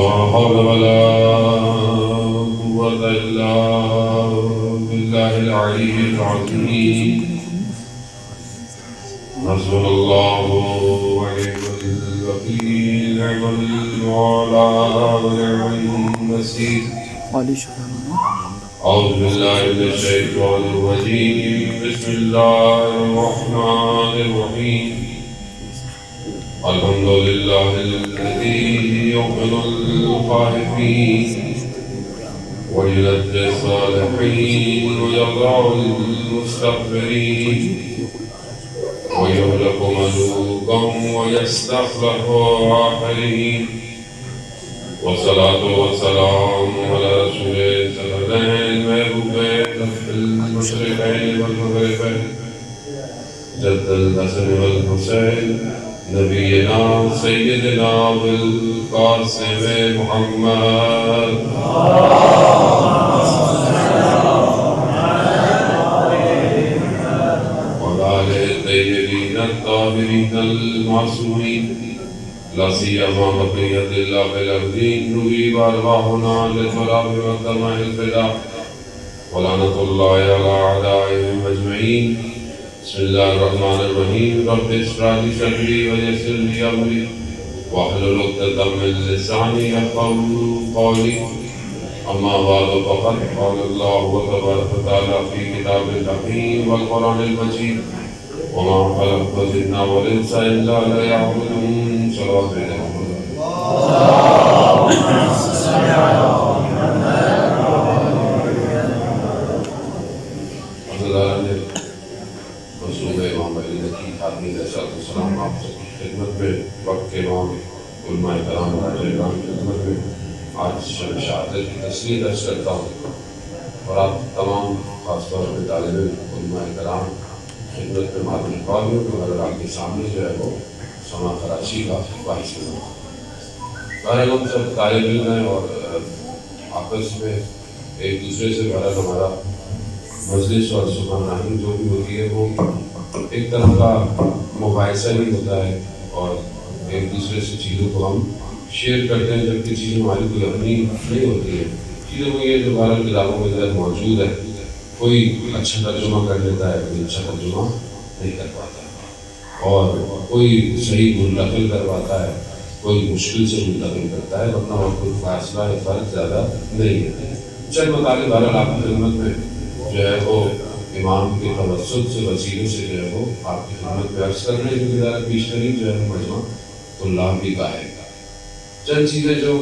لا حول ولا قوة إلا بالله العلي العظيم. حسبنا الله ونعم الوكيل، نعم المولى ونعم النصير. أعوذ بالله من الشيطان الرجيم. بسم الله الرحمن الرحيم. الحمد لله الذي يؤمن الخائفين وينجي الصالحين ويضع المستكبرين ويهلك ملوكا ويستخلف آخرين. والصلاة والسلام على رسول الثقلين محبوب المشرقين والمغربين جد الحسن والحسين نبينا سيدنا بالقاسم محمد وعلى آله الطيبين الطاهرين المعصومين، لا سيما بقية الله في الأرضين، نبي وأرواحنا للتراب والدماء الفداء، ولعنة الله على أعدائهم أجمعين. بسم الله الرحمن الرحيم. رب اشرح لي صدري ويسر لي أمري واحلل عقدة من لساني يفقهوا قولي. أما بعد فقد قال الله تبارك وتعالى في كتابه الحكيم والقرآن المجيد: وما خلقت الجن والإنس إلا ليعبدون. صلوات السلام آپ سب کی خدمت میں، وقت کے امام علماء کرام کی خدمت میں آج شب شہادت کی تصویر درج کرتا ہوں، اور آپ تمام خاص طور پہ طالب علماء کرام خدمت میں معلوم خواہیوں کہ اگر آپ کے سامنے جو ہے وہ سما کراچی کا باعث ہوا. بہرحال ہم سب طالب علم ہیں اور آپس میں ایک دوسرے سے بہرحال ہمارا مجلس اور سبحان رحیم جو بھی ہوتی ہے وہ ایک طرح کا مباحثہ ہی ہوتا ہے، اور ایک دوسرے سے چیزوں کو ہم شیئر کرتے ہیں، جبکہ چیزیں ہماری کوئی اپنی نہیں ہوتی ہے. چیزیں وہ یہ جو بہرحال کتابوں کے اندر موجود ہے، کوئی اچھا ترجمہ کر لیتا ہے، کوئی اچھا ترجمہ نہیں کر پاتا، اور کوئی صحیح منتقل کرواتا ہے، کوئی مشکل سے منتقل کرتا ہے، ورنہ اور کوئی فاصلہ یا فرق زیادہ نہیں ہے. چند مطالب بہرحال آپ کی خدمت میں جو ہے وہ امام کے توسط سے وسیلے سے جو ہے وہ آپ کی خدمت میں عرض کرنے کی ذرا بیشترین جو ہے مجمع طلاب بھی کا ہے. چند چیزیں جو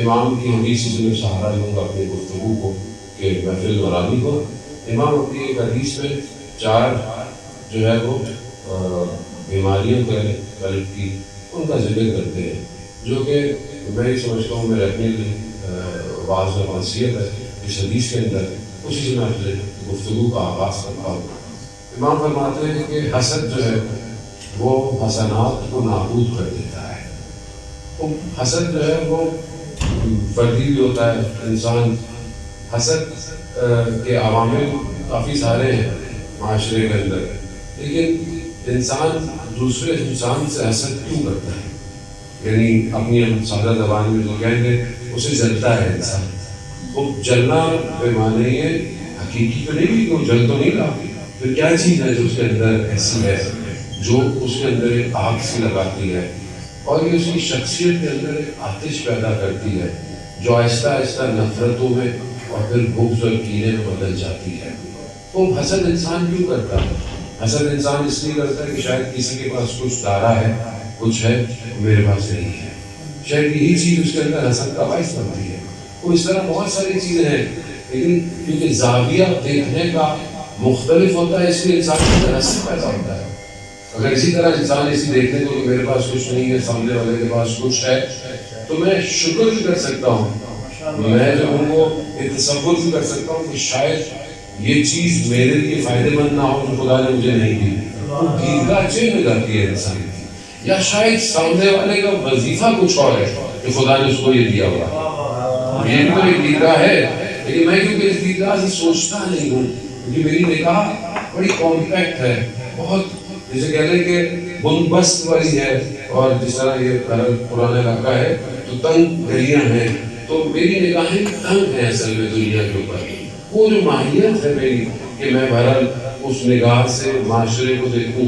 امام کی حدیث سے میں سہارا لوں گا اپنی گفتگو کو کہ محفل نورانی کو. امام اپنی ایک حدیث میں 4 جو ہے وہ بیماریوں قلب کی ان کا ذکر کرتے ہیں، جو کہ میں یہ سمجھتا ہوں میں رکھنے کی واضح و نصیحت ہے اس حدیث کے اندر. اسی سے میں اپنے گفتگو کا آغاز کرتا ہوں. امام فرماتے ہیں کہ حسد جو ہے وہ حسنات کو نابود کر دیتا ہے. حسد جو ہے وہ فردی بھی ہوتا ہے. انسان حسد کے عوامل کافی سارے ہیں معاشرے کے اندر، لیکن انسان دوسرے انسان سے حسد کیوں کرتا ہے؟ یعنی اپنی ہم سادہ زبان میں جو کہیں گے اسے جلتا ہے انسان. وہ جلنا پیمانے یہ حقیقی تو نہیں کہ وہ جل تو نہیں رہا، پھر کیا چیز ہے جو اس کے اندر ایسی ہے جو اس کے اندر ایک آگ سی لگاتی ہے، اور یہ اس کی شخصیت کے اندر ایک آتش پیدا کرتی ہے جو آہستہ آہستہ نفرتوں میں اور پھر بغض اور کینے میں بدل جاتی ہے. وہ حسد انسان کیوں کرتا ہے؟ حسد انسان اس لیے کرتا ہے کہ شاید کسی کے پاس کچھ دارا ہے، کچھ ہے میرے پاس نہیں ہے. شاید یہی چیز اس کے اندر حسد کا باعث بنتی ہے. وہ اس طرح بہت ساری چیزیں ہیں، لیکن کیونکہ زاویہ دیکھنے کا مختلف ہوتا ہے اس لیے انسان کے اندر حسد پیدا ہوتا ہے. اگر اسی طرح انسان اسی دیکھنے کو کہ میرے پاس کچھ نہیں ہے، سامنے والے کے پاس کچھ ہے، تو میں شکر بھی کر سکتا ہوں، میں جو ہوں وہ تصور بھی کر سکتا ہوں کہ شاید یہ چیز میرے لیے فائدہ مند نہ ہو جو خدا نے مجھے نہیں دی. وہ دیدگاہ چینج ہو جاتی ہے انسان کی، یا شاید سامنے والے کا وظیفہ کچھ اور ہے کہ خدا نے اس کو یہ دیا ہوا. یہ بھی تو ایک دیدگاہ ہے، لیکن میں کیونکہ اس دیدگاہ سے سوچتا نہیں ہوں، کیونکہ میری نگاہ بڑی کمپیکٹ ہے، بہت جسے کہہ لیں کہ بنبست والی ہے، اور جس طرح یہ پرانا علاقہ ہے تو تنگ گلیاں ہیں، تو میری نگاہیں تنگ ہیں اصل میں دنیا کے اوپر. وہ جو ماہیت ہے میری کہ میں بہرحال اس نگاہ سے معاشرے کو دیکھوں،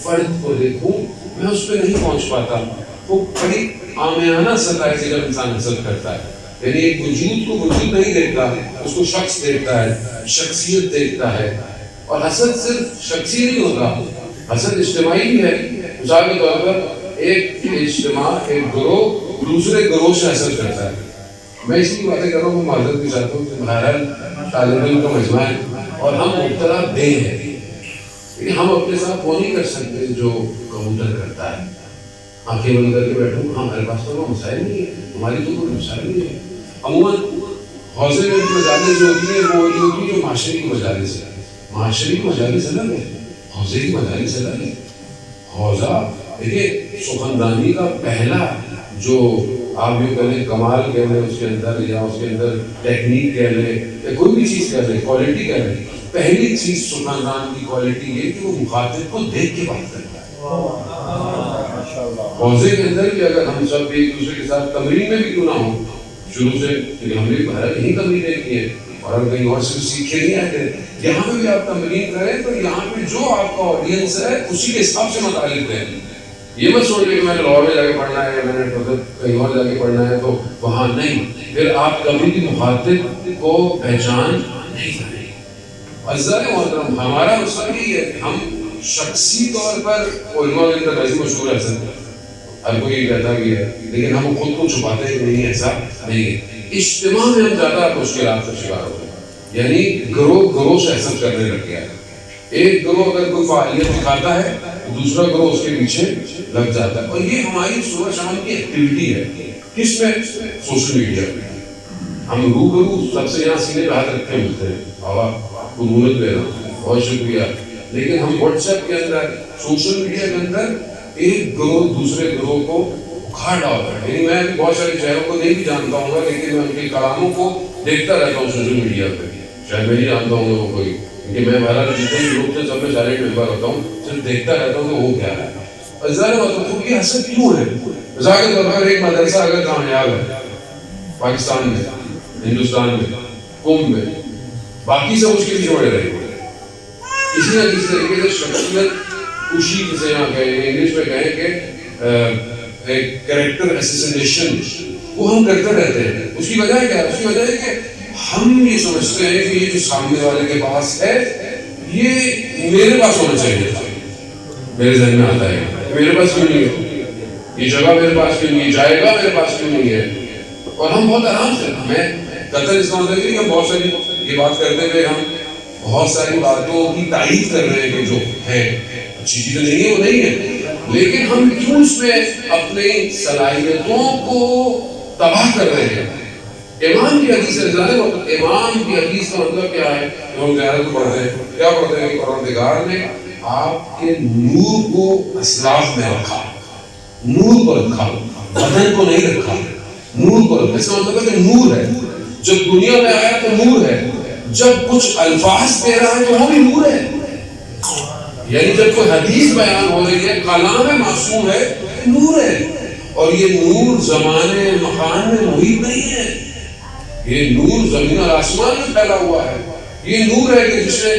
فرد کو دیکھوں، میں اس پہ نہیں پہنچ پاتا. وہ بڑی عامیانہ سطح ہے کہ جب انسان حسد کرتا ہے، یعنی ایک وجود کو وجود نہیں دیکھتا، اس کو شخص دیکھتا ہے، شخصیت دیکھتا ہے. اور حسد صرف شخصی نہیں ہوتا، حسد اجتماعی بھی ہے. مثال کے طور پر ایک اجتماع، ایک گروہ دوسرے گروہ سے حسد کرتا ہے. میں اس کی باتیں کر رہا ہوں، میں معذرت بھی چاہتا ہوں کہ بہرحال طالب علم کا مجمع ہے اور ہم مبتلا بے ہیں. لیکن ہم اپنے ساتھ وہ نہیں کر سکتے جو کبوتر کرتا ہے. آنکھیں بند کر کے بیٹھوں، ہمارے پاس تو وہ مسائل نہیں ہے، ہماری تو کوئی مسائل نہیں ہے. عموماً حوضے میں جو مجالس جو ہوتی ہے وہ ہوتی ہے جو معاشرے کی مجالس ہے. معاشرے کی مجالس الگ ہے، حوضے کی مجالس الگ ہے. حوضہ دیکھیے سخندانی کا پہلا جو آپ یہ کہہ لیں کمال کہہ لیں اس کے اندر، یا اس کے اندر ٹیکنیک کہہ لیں، یا کوئی بھی چیز کہہ لیں، کوالٹی کہہ لیں، پہلی چیز سخندان کی کوالٹی یہ کہ وہ مخاطب کو دیکھ کے بات کرتا ہے. حوضے کے اندر بھی اگر ہم سب ایک دوسرے کے ساتھ تمرین میں بھی کیوں نہ ہوں شروع سے، کیونکہ ہم نے بہرحال یہی تمرینیں کی ہیں اور ہم کہیں اور سے سیکھے نہیں آئے تھے. یہاں پہ بھی آپ تمرین کریں تو یہاں پہ جو آپ کا آڈینس ہے اسی کے حساب سے متعلق ہے. یہ مت سوچ لیں کہ میں نے لاہور میں جا کے پڑھنا ہے یا میں نے کہیں اور جا کے پڑھنا ہے تو وہاں نہیں، پھر آپ کبھی بھی مخاطب کو پہچان نہیں کریں. عزیزان محترم، ہمارا مسئلہ یہی ہے کہ ہم شخصی طور پر علماء کے اندر ایسی مشہور ہے، ہر کوئی کہتا بھی ہے، لیکن ہم خود کو چھپاتے ہیں کہ نہیں ایسا نہیں ہے. اجتماع میں ہم زیادہ مشکلات کا شکار ہوتے ہیں، یعنی گروہ سے حسد کرنے لگ گیا ہے. ایک گروہ اگر کوئی فعالیت دکھاتا ہے دوسرا گروہ اس کے پیچھے لگ جاتا ہے. اور یہ ہماری صبح شام کی ایکٹیویٹی ہے. کس میں؟ سوشل میڈیا پہ. ہم روبرو سب سے یہاں سینے پہ ہاتھ رکھ کے ملتے ہیں، آپ کو مہلت دے رہا ہوں، بہت شکریہ. لیکن ہم واٹس ایپ کے اندر، سوشل میڈیا کے اندر ایک گروہ دوسرے گروہ کو اکھاڑ ڈالتا ہے. یعنی میں بہت سارے چہروں کو نہیں بھی جانتا ہوں گا، لیکن میں ان کے کلاموں کو دیکھتا رہتا ہوں سوشل میڈیا پہ. شاید میں نہیں جانتا ہوں گا وہ کوئی، کیونکہ میں بہرحال جتنے بھی لوگ تھے سب میں سائلنٹ ممبر ہوتا ہوں، صرف دیکھتا رہتا ہوں کہ وہ کیا ہے. ظاہر مطلب یہ حسد کیوں ہے؟ مثال کے طور پر ایک مدرسہ اگر کامیاب ہے پاکستان میں، ہندوستان میں، قوم میں، باقی سب اس کے پیچھے پڑے رہے ہیں. اسی نہ کسی طریقے سے شخصیت کشی جسے یہاں کہیں، انگلش میں کہیں کہ ایک کریکٹر اسیسینیشن، وہ ہم کرتے رہتے ہیں. اس کی وجہ کیا ہے؟ اس کی وجہ ہے کہ ہم یہ سمجھتے ہیں کہ یہ جو سامنے والے کے پاس ہے یہ میرے پاس ہونا چاہیے. میرے ذہن میں آتا ہے میرے پاس کیوں نہیں ہے، یہ جگہ میرے پاس کیوں نہیں ہے، جائے گا میرے پاس کیوں نہیں ہے. اور ہم بہت آرام سے، میں قطر اس کا مطلب ہے کہ بہت ساری یہ بات کرتے ہوئے ہم بہت ساری باتوں کی تائید کر رہے ہیں کہ جو ہے اچھی چیزیں نہیں ہے وہ نہیں ہے، لیکن ہم کیوں اس میں اپنی صلاحیتوں کو تباہ کر رہے ہیں. امام کی حدیث ہے، امام کی حدیث کا مطلب کیا ہے؟ ہم غیرت کو پڑھتے ہیں، کیا پڑھتے ہیں کہ پروردگار نے آپ کے نور کو اسلاف میں رکھا، نور کو رکھا، بدن کو نہیں رکھا، نور کو رکھا. اس کا مطلب ہے کہ نور ہے. جب دنیا میں آیا تو نور ہے، جب کچھ الفاظ دے رہا ہے تو وہ بھی نور ہے. یعنی جب کوئی حدیث بیان ہو رہی ہے، کلام معصوم ہے، نور ہے. اور یہ نور زمانے مکان میں محیط نہیں ہے، یہ نور زمین اور آسمان میں پھیلا ہوا ہے. یہ نور ہے کہ جس نے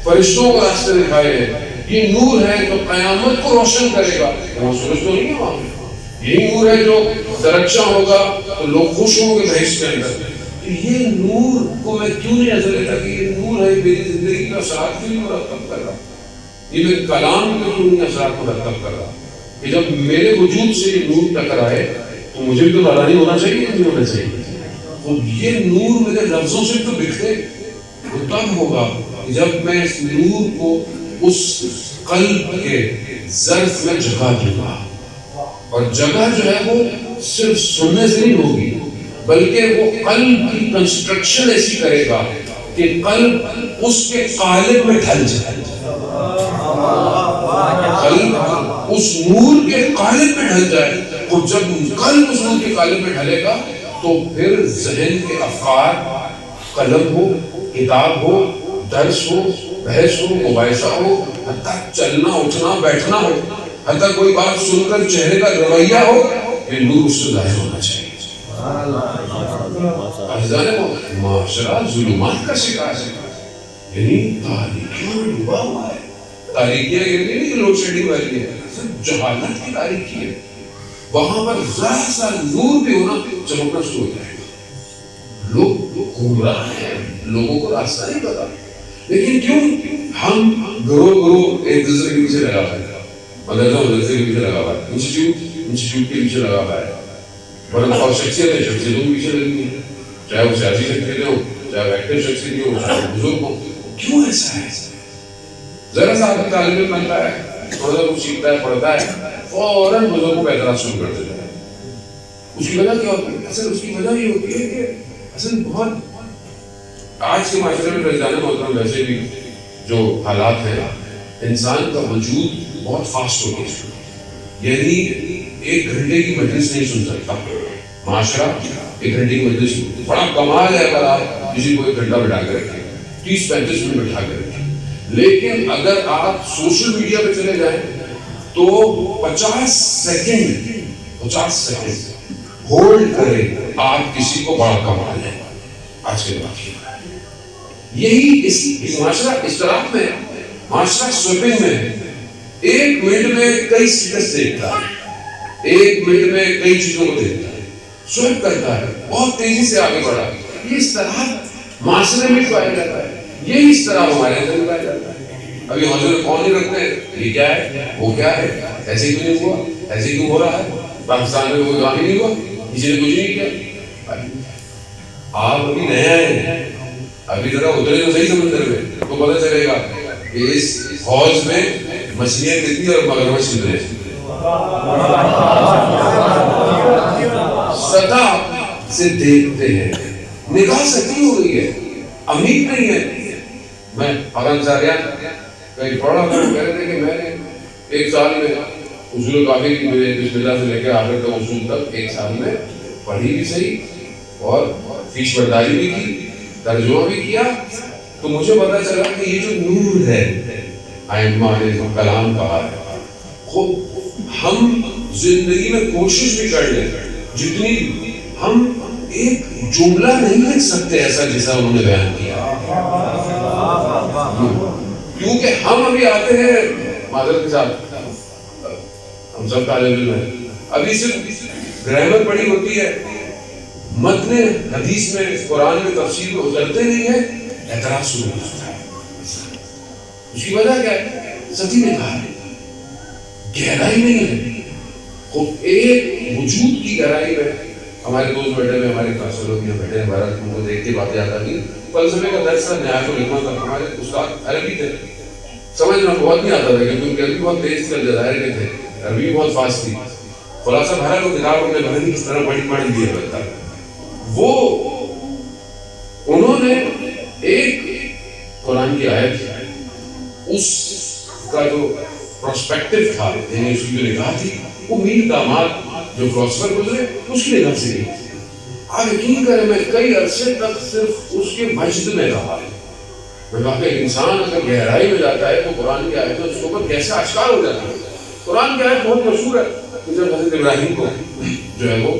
فرشتوں کو راستے دکھائے ہیں. یہ نور ہے جو قیامت کو روشن کرے گا. وہاں سورج تو نہیں ہے، وہاں یہی نور ہے جو درخشاں ہوگا تو لوگ خوش ہوں گے بہشت کے اندر. یہ نور کو میں کیوں نہیں نظر لیتا کہ یہ نور ہے میری زندگی کا اثرات کیوں نہیں مرتب کر رہا، یہ میرے کلام کو کیوں نہیں اثرات مرتب کر رہا. کہ جب میرے وجود سے یہ نور ٹکرائے تو مجھے بھی تو نادانی ہونا چاہیے، نہیں ہونا چاہیے. تو یہ نور میرے لفظوں سے تو بکھرے وہ تب ہوگا جب میں اس نور کو اس قلب کے ظرف میں جگہ دوں گا. اور جگہ جو ہے وہ صرف سننے سے نہیں ہوگی، بلکہ وہ قلب کی کنسٹرکشن ایسی کرے گا کہ قلب اس کے قالب میں ڈھل جائے. قلب اس نور کے قالب میں ڈھل جائے. اور جب قلب اس نور کے قالب میں ڈھلے گا تو پھر ذہن کے افکار، قلم ہو، کتاب ہو، درس ہو، بحث ہو، مباحثہ ہو، حتیٰ چلنا اٹھنا بیٹھنا ہو، حتیٰ کوئی بات سن کر چہرے کا رویہ ہو، کہ نور اس سے ظاہر ہونا چاہیے. معاشرہ ظلمات کا شکار ہے, یعنی تاریکیوں میں ڈوبا ہوا ہے. تاریکیاں یہ نہیں کہ لوڈ شیڈنگ والی ہے, جہالت کی تاریکی ہے. وہاں پر ذرا سا نور بھی ہونا چمکنا شروع ہو جائے گا. لوگ گمراہ ہیں, لوگوں کو راستہ نہیں پتا. لیکن کیوں ہم گروہ ایک دوسرے کے پیچھے لگا ہوا ہے, مدرسے کے پیچھے لگا ہوا ہے, انسٹیٹیوٹ کے پیچھے لگا ہوا ہے, اور شخصیتیں کے پیچھے لگی ہیں, چاہے وہ سیاسی شخصیتیں ہوں, چاہے وہ ایکٹیو شخصیتیں ہوں, چاہے وہ بزرگ ہوں. کیوں ایسا ہے؟ ذرا سا آدمی طالب علم بنتا ہے, تھوڑا سا کچھ سیکھتا ہے, پڑھتا ہے, فوراً بزرگوں کو اعتراض شروع کر دیتا ہے. اس کی وجہ کیا ہوتی ہے؟ اصل اس کی وجہ یہ ہوتی ہے کہ اصل بہت آج کے معاشرے میں رجحان محترم ویسے بھی جو حالات ہیں, انسان کا وجود بہت فاسٹ ہو گیا. یعنی ایک گھنٹے کی مجلس نہیں سن سکتا معاشرہ. ایک گھنٹے کی مجلس بڑا کمال ہے اگر آپ کسی کو ایک گھنٹہ بٹھا کے رکھیں, 30-35 منٹ بٹھا کے رکھیں. لیکن اگر آپ سوشل میڈیا پہ چلے جائیں تو 50 سیکنڈ ہولڈ کریں آپ کسی کو بڑا کمال ہے. آج کے بعد یہی اس معاشرہ اشتراک میں, معاشرہ سویپنگ میں ہے. 1 منٹ میں کئی سٹیٹس دیکھتا ہے, 1 منٹ میں کئی چیزوں کو دیکھتا ہے, سویپ کرتا ہے, بہت تیزی سے آگے بڑھا. یہ اس طرح معاشرے میں پایا جاتا ہے, یہی اس طرح ہمارے اندر بھی پایا جاتا ہے. ابھی حضور کون نہیں رکھتے ہیں, یہ کیا ہے, وہ کیا ہے, ایسے کیوں نہیں ہوا, ایسے کیوں ہو رہا ہے, پاکستان میں کوئی کام ہی نہیں ہوا, کسی نے کچھ نہیں کیا. آپ ابھی نئے آئے ہیں, ابھی ذرا اترے تو صحیح سمندر میں, تو پتہ چلے گا کہ اس حوض میں مچھلیاں کتنی اور مگرمچھ کتنے. سطح سے دیکھتے ہیں, نگاہ سچی ہو گئی ہے, عمیق نہیں ہے. میں حرم ساریان کہیں پڑھا تھا, کہہ رہے تھے کہ میں نے 1 سال میں اصول کافی کی بسم اللہ سے لے کے آخر تک اصول تک 1 سال میں پڑھی بھی صحیح اور فیس برداری بھی کی, ترجمہ بھی کیا. تو مجھے پتا چلا کہ یہ جو نور ہے ائمہ نے جو کلام کہا ہے, خود ہم زندگی میں کوشش بھی کر لیں, جتنی ہم ایک جملہ نہیں لکھ سکتے ایسا جیسا انہوں نے بیان کیا. کیونکہ ہم ابھی آتے ہیں معذرت کے ساتھ, ہم سب طالب علم ہیں, ابھی صرف گرامر پڑھی ہوتی ہے, متن حدیث میں قرآن میں تفسیر میں اترتے نہیں ہیں, اعتراض شروع ہوتا ہے. اس کی وجہ کیا ہے؟ سچی نے کہا ہے, گہرائی نہیں ہے. خود ایک وجود کی گہرائی میں ہمارے دوست بیٹھے ہوئے, ہمارے کلاس لوگ یہاں بیٹھے ہیں, بہرحال ان کو دیکھ کے باتیں یاد آ گئی. فلسفے کا درس تھا, نیاز الحکمہ کا, ہمارے استاد عربی تھے, سمجھنا بہت نہیں آتا تھا کیونکہ ان کی عربی بہت تیز تھی, الجزائر کے تھے, عربی بہت فاسٹ تھی. خلاصہ بہرحال وہ کتاب انہوں نے بھرنی کس طرح پڑھی دیا کرتا. وہ انہوں نے ایک قرآن کی آیت, اس کا جو پرسپیکٹو تھا, یعنی اس کی جو نگاہ تھی, وہ میر داماد جو فلسفر گزرے اس کی نگاہ سے نہیں. آپ یقین کریں, میں کئی عرصے تک صرف اس کے مجد میں رہا. میں کہا کہ انسان اگر گہرائی میں جاتا ہے تو قرآن کی آیت اس کے اوپر کیسے آشکار ہو جاتی ہے. قرآن کی آیت بہت مشہور ہے, جب حضرت ابراہیم کو جو ہے وہ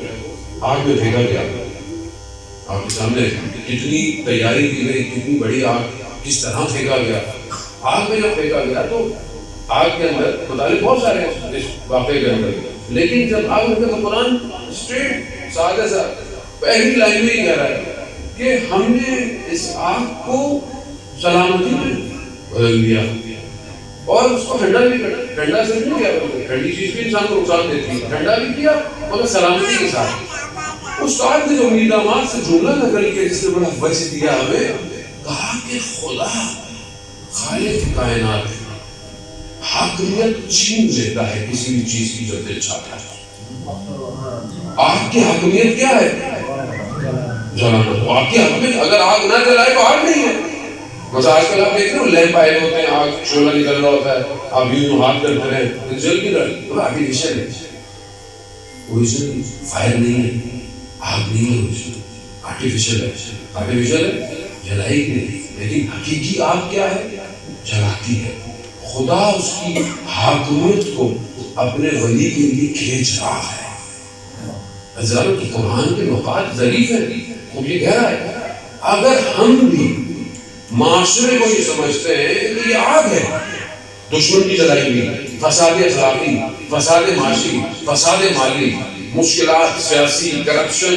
آگ میں پھینکا گیا, آپ کے سامنے کتنی تیاری کی گئی, کتنی بڑی آگ کس طرح پھینکا گیا. آگ میں جب پھینکا گیا تو آگ کے اندر مطالب بہت سارے ہیں اس واقعے کے اندر, لیکن جب آگ میں تو قرآن اسٹریٹ سادہ سا پہلی لائن میں ہی کہہ رہا ہے کہ ہم نے اس آگ کو سلامتی میں بدل دیا اور اس کو ٹھنڈا بھی کر. ٹھنڈا سے نہیں کیا, ٹھنڈی چیز بھی انسان کو نقصان دیتی ہے, ٹھنڈا بھی کیا مگر سلامتی کے ساتھ. استاد نے جو میرداماد سے جملہ نقل کیا جس نے بڑا وجہ دیا ہمیں, کہا کہ خدا خالق کائنات حاکمیت چھین لیتا ہے کسی بھی چیز کی جو دل چاہتا ہے. آگ کی حاکمیت کیا ہے؟ جلانا. آگ کی حاکمیت اگر آگ نہ جلائے تو آگ نہیں ہے. مثلا آج کل آپ دیکھتے ہو لیمپ آئے ہوتے ہیں, آگ شعلہ نکل رہا ہوتا ہے, آپ یوں ہاتھ کرتے رہے جل بھی رہے, تو آرٹیفیشل ہے, اوریجنل فائر نہیں ہے, آگ نہیں ہے, آرٹیفیشل ہے. آرٹیفیشل ہے, جلائی نہیں, لیکن حقیقی آگ کیا ہے؟ جلاتی ہے. خدا اس کی حاکمیت کو اپنے ولی کے لیے کھینچ رہا ہے. ہزاروں کی قرآن کے نقاط ظریف ہیں، خوب یہ کہہ رہا ہے اگر ہم بھی معاشرے کو یہ سمجھتے ہیں کہ یہ آگ ہے، دشمن کی جلائی ہوئی، فساد اخلاقی، فساد معاشی، فساد مالی، مشکلات سیاسی، کرپشن،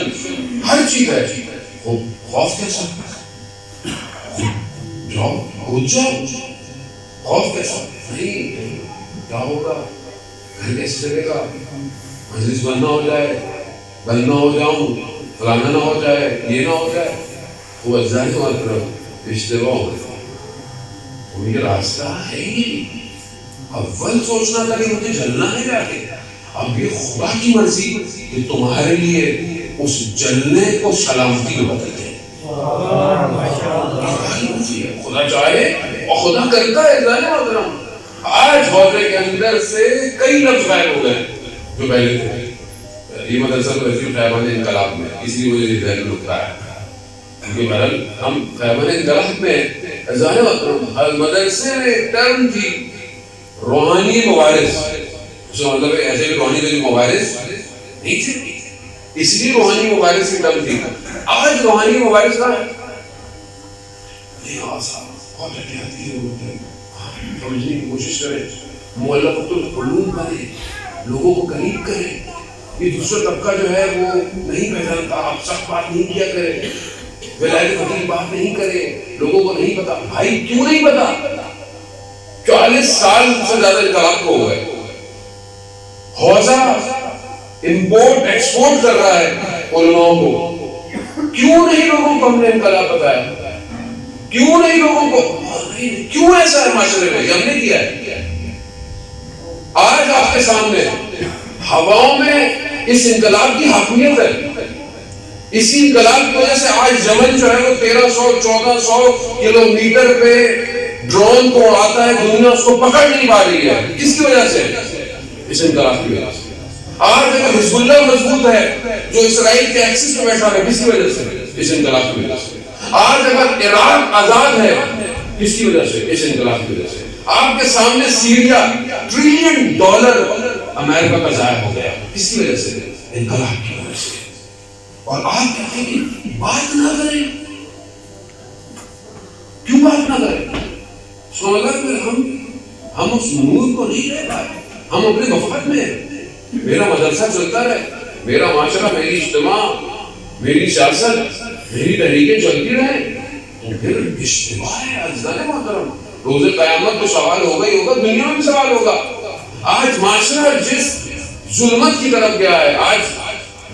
ہر چیز ہے، خوف کیسا؟ جاؤ کود جاؤ، خوف کیسا؟ نہیں، کیا ہوگا؟ گھر کیسے چلے گا؟ مجلس بند نہ ہو جائے، بند نہ ہو جاؤں، فلانا نہ ہو جائے، یہ نہ ہو جائے، وہ ظاہر تمہاری طرف اشتباہ ہو گیا۔ وہ یہ راستہ ہے ہی، اول سوچنا تھا کہ مجھے جلنا ہے جا کے، اب یہ خدا کی مرضی کہ تمہارے لیے اس جلنے کو سلامتی میں بدل دے۔ خدا چاہے اور خدا کرتا ہے۔ آج حوضے کے اندر سے کئی لفظ غائب ہو گئے جو پہلے تھے۔ یہ مدرسہ تو ویسے خیبر انقلاب میں، اس لیے مجھے ذہن میں رکھا ہے کیونکہ بہرحال ہم خیبر انقلاب میں مدرسے میں ایک ٹرم تھی روحانی مبارز، اس کا مطلب ایسے بھی روحانی کے مبارز نہیں تھے، اس لیے روحانی مبارز کی ٹرم تھی۔ آج روحانی مبارز کا ہے بہت احتیاطی ہے، سمجھنے کی کوشش کریں، مؤلفۃ القلوب بنے، لوگوں کو قریب کریں۔ یہ دوسرا طبقہ جو ہے وہ نہیں پہچانتا، آپ سخت بات نہیں کیا کریں، ولایت فقیر بات نہیں کرے، لوگوں کو نہیں پتا۔ بھائی کیوں نہیں پتا؟ 40 سال سے زیادہ انقلاب کو ہو گئے، حوضہ امپورٹ ایکسپورٹ کر رہا ہے علماء کو، کیوں نہیں لوگوں کو ہم نے انقلاب بتایا؟ کیوں نہیں لوگوں کو؟ کیوں ایسا ہے معاشرے میں؟ یہ ہم نے کیا ہے۔ آج آپ کے سامنے ہواؤں میں اس انقلاب کی حاکمیت ہے، اسی انقلاب کی وجہ سے آج یمن جو ہے وہ 1300-1400 کلومیٹر پہ ڈرون کو اڑاتا ہے، دنیا اس کو پکڑ نہیں پا رہی ہے۔ کس کی وجہ سے؟ اس انقلاب کی وجہ سے۔ آج اگر حزب اللہ مضبوط ہے جو اسرائیل کے ایکسس میں بیٹھا ہے، کس کی وجہ سے؟ اس انقلاب کی وجہ سے۔ آج اگر عراق آزاد ہے، کس کی وجہ سے؟ اس انقلاب کی وجہ سے۔ آپ کے سامنے سیریا $1 ٹریلین امریکہ کا ضائع ہو گیا، کس کی وجہ سے؟ انقلاب کی وجہ سے۔ اور آپ کہتے ہیں کہ بات نہ کریں، کیوں بات نہ کریں؟ اس کا مطلب ہم اس نور کو نہیں لے پائے، ہم اپنے مفاد میں ہیں۔ میرا مدرسہ چلتا رہے، میرا معاشرہ، میری اجتماع، میری سیاست، میری تحریکیں چلتی رہیں، تو پھر اشتباہ ہے عزیزان محترم۔ روز قیامت تو سوال ہوگا ہی ہوگا، دنیا میں بھی سوال ہوگا۔ آج معاشرہ جس ظلمت کی طرف گیا ہے، آج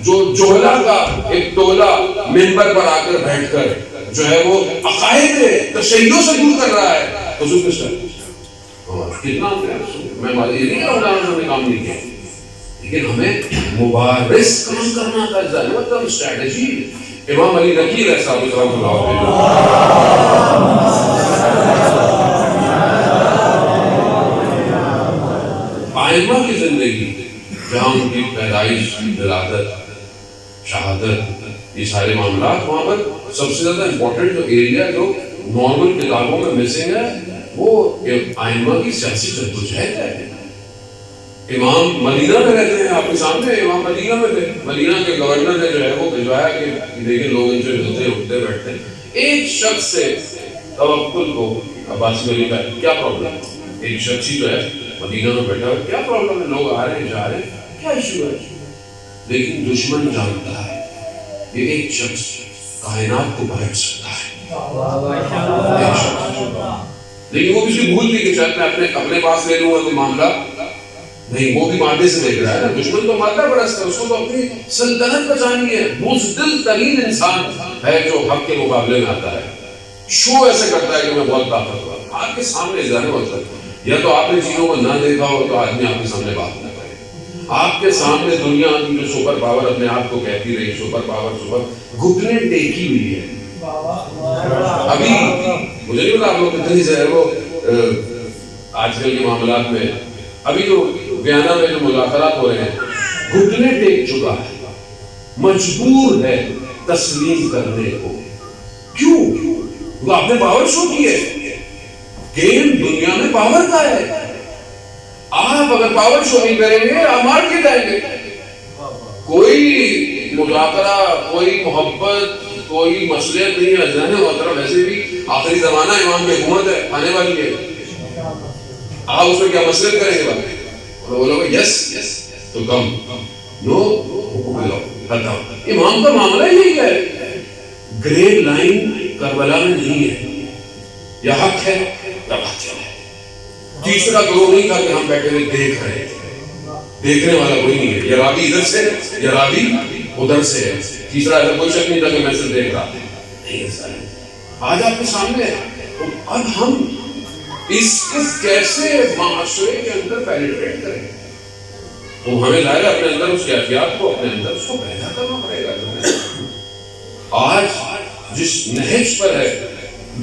جو جوہلا کا ایک ٹولہ ممبر پر آ کر بیٹھ کر جو ہے وہ عقائد تشیع سے دور کر رہا ہے، حضور کے ساتھ کتنا میں یہ نہیں کہہ رہا ہوں ہم نے کام نہیں کیا، لیکن ہمیں مبارز کام کرنا تھا، ضرورت ہے اسٹریٹجی۔ امام علی نقی علیہ السلام آئمہ کی زندگی، جہاں ان کی پیدائش، ولادت، شہادت، یہ سارے معاملات، وہاں پر سب سے زیادہ امپورٹنٹ جو ایریا جو نارمل کتابوں میں مسنگ ہے وہ آئمہ کی سیاسی جدوجہد ہے۔ امام مدینہ میں رہتے ہیں، آپ کے سامنے امام مدینہ میں تھے، مدینہ کے گورنر نے جو ہے وہ بھجوایا کہ دیکھیں لوگ ان سے ہلتے اٹھتے بیٹھتے ہیں، ایک شخص سے توکل کو عباسی ولی کا کیا پرابلم ہے؟ ایک شخص ہی جو ہے مدینہ میں بیٹھا ہے، کیا پرابلم ہے؟ لوگ آ رہے ہیں جا رہے ہیں، کیا ایشو ہے؟ لیکن دشمن جانتا ہے یہ ایک شخص کائنات کو پلٹ سکتا ہے، لیکن وہ کسی بھول دی کہ شاید میں اپنے پاس لے لوں گا کوئی معاملہ نہیں، وہ بھی مادے سے دیکھ رہا ہے نا، دشمن تو مادہ پرست ہے، اس کو تو اپنی سلطنت بچانی ہے۔ بزدل ترین انسان ہے جو حق کے مقابلے میں آتا ہے، شو ایسے کرتا ہے کہ میں بہت طاقتور ہوں۔ آپ کے سامنے ظاہر ہوتا ہے، یا تو آپ نے چیزوں کو نہ دیکھا ہو تو آدمی آپ کے سامنے بات نہ کرے۔ آپ کے سامنے دنیا کی جو سپر پاور اپنے آپ کو کہتی رہی، سپر پاور گھٹنے ٹیکی ہوئی ہے۔ ابھی مجھے نہیں پتا آپ لوگ کتنی زہر وہ آج کل کے معاملات میں، ابھی جو ویانا میں جو مذاکرات ہو رہے ہیں، گھٹنے ٹیک چکا ہے، مجبور ہے تسلیم کرنے کو۔ کیوں؟ وہ آپ نے پاور شو کی ہے، گیم دنیا میں پاور کا ہے۔ آپ اگر پاور شو نہیں کریں گے آپ مار کے جائیں گے۔ کوئی مذاکرہ، کوئی محبت، کوئی مسئلہ نہیں ہے. ذہن محترم ویسے بھی آخری زمانہ امام کی حکومت ہے، آنے والی ہے. آپ اس میں کیا مسئلہ کریں گے بات؟ اور وہ لوگ یس تو کم نو حکم اللہ. امام کا معاملہ یہی ہے. گرے لائن کربلا میں نہیں ہے، یا حق ہے یا باطل ہے. تیسرا گروہ نہیں تھا کہ ہم بیٹھے ہوئے دیکھ رہے ہیں. دیکھنے والا کوئی نہیں ہے. یا راوی ادھر سے یا راوی ادھر سے ہے. تیسرا ایسا کوئی شک نہیں تھا کہ میں صرف دیکھ رہا نہیں. آج آپ کے سامنے ہے. اب ہم اس کو کیسے معاشرے کے اندر پینیٹریٹ کریں؟ تو ہمیں ظاہر اپنے اندر اس کیفیات کو، اپنے اندر اس کو پیدا کرنا پڑے گا. آج جس نہج پر ہے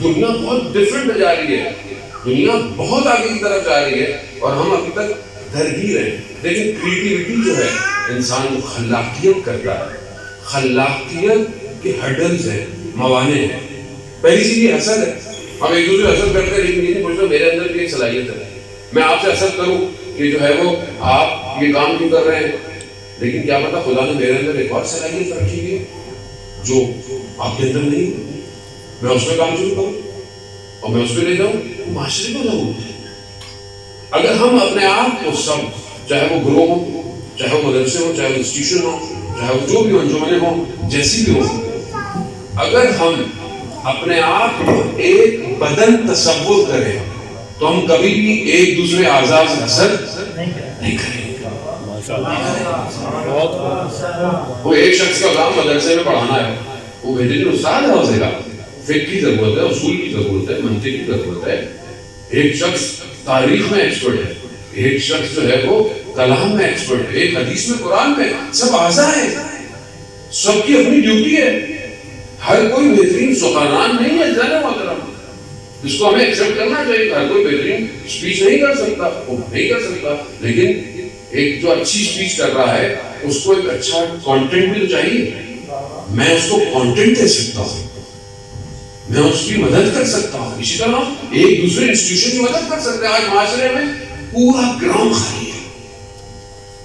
دنیا بہت ڈفرنٹ جا رہی ہے، دنیا بہت آگے کی طرف جا رہی ہے اور ہم ابھی تک درگیر ہیں. لیکن کریٹیوٹی جو ہے انسان کو خلاقیت کرتا ہے. خلاقیت کے ہرڈلز ہیں، موانع ہیں. پہلی چیز یہ حسد ہے. ہم ایک دوسرے حسد کرتے ہیں، لیکن یہ نہیں پوچھتے میرے اندر بھی ایک صلاحیت ہے. میں آپ سے حسد کروں کہ جو ہے وہ آپ یہ کام کیوں کر رہے ہیں، لیکن کیا پتا خدا نے میرے اندر ایک اور صلاحیت رکھی ہے جو آپ کے اندر نہیں. میں اس میں کام شروع کروں اور میں اس پہ لے جاؤں، معاشرے کو ضرور. اگر ہم اپنے آپ کو سب، چاہے وہ گروہ ہو، چاہے وہ مدرسے ہو، چاہے وہ انسٹیٹیوشن ہو، چاہے وہ جو بھی انجمنیں ہوں، جیسی بھی ہو، اگر ہم اپنے آپ کو ایک بدن تصور کریں تو ہم کبھی بھی ایک دوسرے اعضاء سے حسد نہیں کریں گے. وہ ایک شخص کا کام مدرسے میں پڑھانا ہے، وہ بہترین استاد ہے، اسے کا فقہ کی ضرورت ہے، اصول کی ضرورت ہے، منطق کی ضرورت ہے. ایک شخص تاریخ میں ایکسپرٹ ہے، ایک شخص جو ہے وہ کلام میں ایکسپرٹ ہے، ایک حدیث میں، قرآن میں. سب اعضاء ہیں، سب کی اپنی ڈیوٹی ہے. ہر کوئی بہترین سخنران نہیں ہے. ذرا محترم اس کو ہمیں ایکسپٹ کرنا چاہیے. ہر کوئی بہترین اسپیچ نہیں کر سکتا، وہ نہیں کر سکتا، لیکن ایک جو اچھی اسپیچ کر رہا ہے اس کو ایک اچھا کانٹینٹ بھی تو چاہیے. میں اس کو کانٹینٹ دے سکتا ہوں، میں اس کی مدد کر سکتا ہوں. اسی طرح ایک دوسرے انسٹیٹیوشن کی مدد کر سکتے ہیں. آج معاشرے میں پورا گراؤنڈ خالی ہے،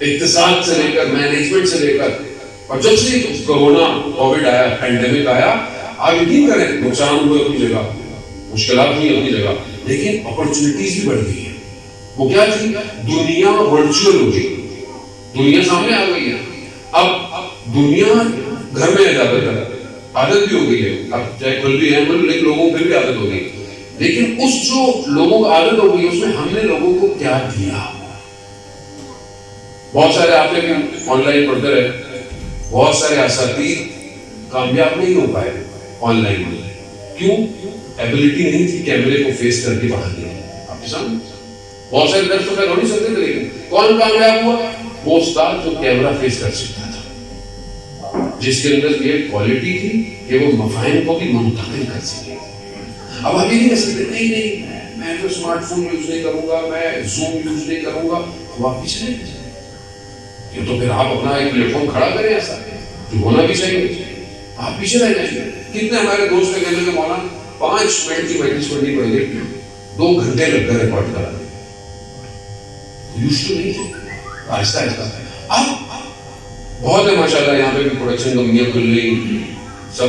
اقتصاد سے لے کر مینجمنٹ سے لے کر. اور جب سے کورونا کووڈ آیا، پینڈیمک آیا، آپ یقین کریں نقصان ہوئے اپنی جگہ، مشکلات ہوئی اپنی جگہ، لیکن اپرچونٹیز بھی بڑھ گئی ہیں. وہ کیا تھی؟ دنیا ورچوئل ہو گئی، دنیا سامنے آ گئی ہے. اب دنیا گھر میں زیادہ تر عادت بھی ہو گئی ہے. اب چاہے کھل بھی ہے لیکن لوگوں کو بھی عادت ہو گئی. لیکن اس جو لوگوں کو عادت ہو گئی اس میں ہم نے لوگوں کو کیا دیا؟ بہت سارے آپ نے بھی آن لائن پڑھتے رہے، بہت سارے اساتذہ کامیاب نہیں ہو پائے آن لائن میں. کیوں؟ ایبلٹی نہیں تھی کیمرے کو فیس کر کے پڑھانے کی. آپ کے سامنے بہت سارے درس تو خیر ہو نہیں سکتے تھے، لیکن کون کامیاب ہوا؟ وہ استاد جو کیمرہ فیس کر سکتا تھا، جس کے اندر یہ کوالٹی تھی کہ وہ مفاہیم کو بھی منتقل کر سکے. اب آپ یہ نہیں کہہ سکتے نہیں میں تو اسمارٹ فون یوز نہیں کروں گا، میں زوم یوز نہیں کروں گا. تو آپ پیچھے نہیں جائیں. یہ تو پھر آپ اپنا ایک پلیٹ فارم کھڑا کریں ایسا جو ہونا بھی چاہیے. آپ پیچھے رہ جائیں گے. کتنے ہمارے دوست کہتے ہیں کہ مولانا 5 منٹ کی مجلس پڑھنی پڑے گی، 2 گھنٹے لگ گئے ریکارڈ کرانے. یوز تو نہیں تھے، آہستہ آہستہ. اب بہت ہے ماشاء اللہ، یہاں پہ بھی پروڈکشن کمپنیاں کھل گئی، سب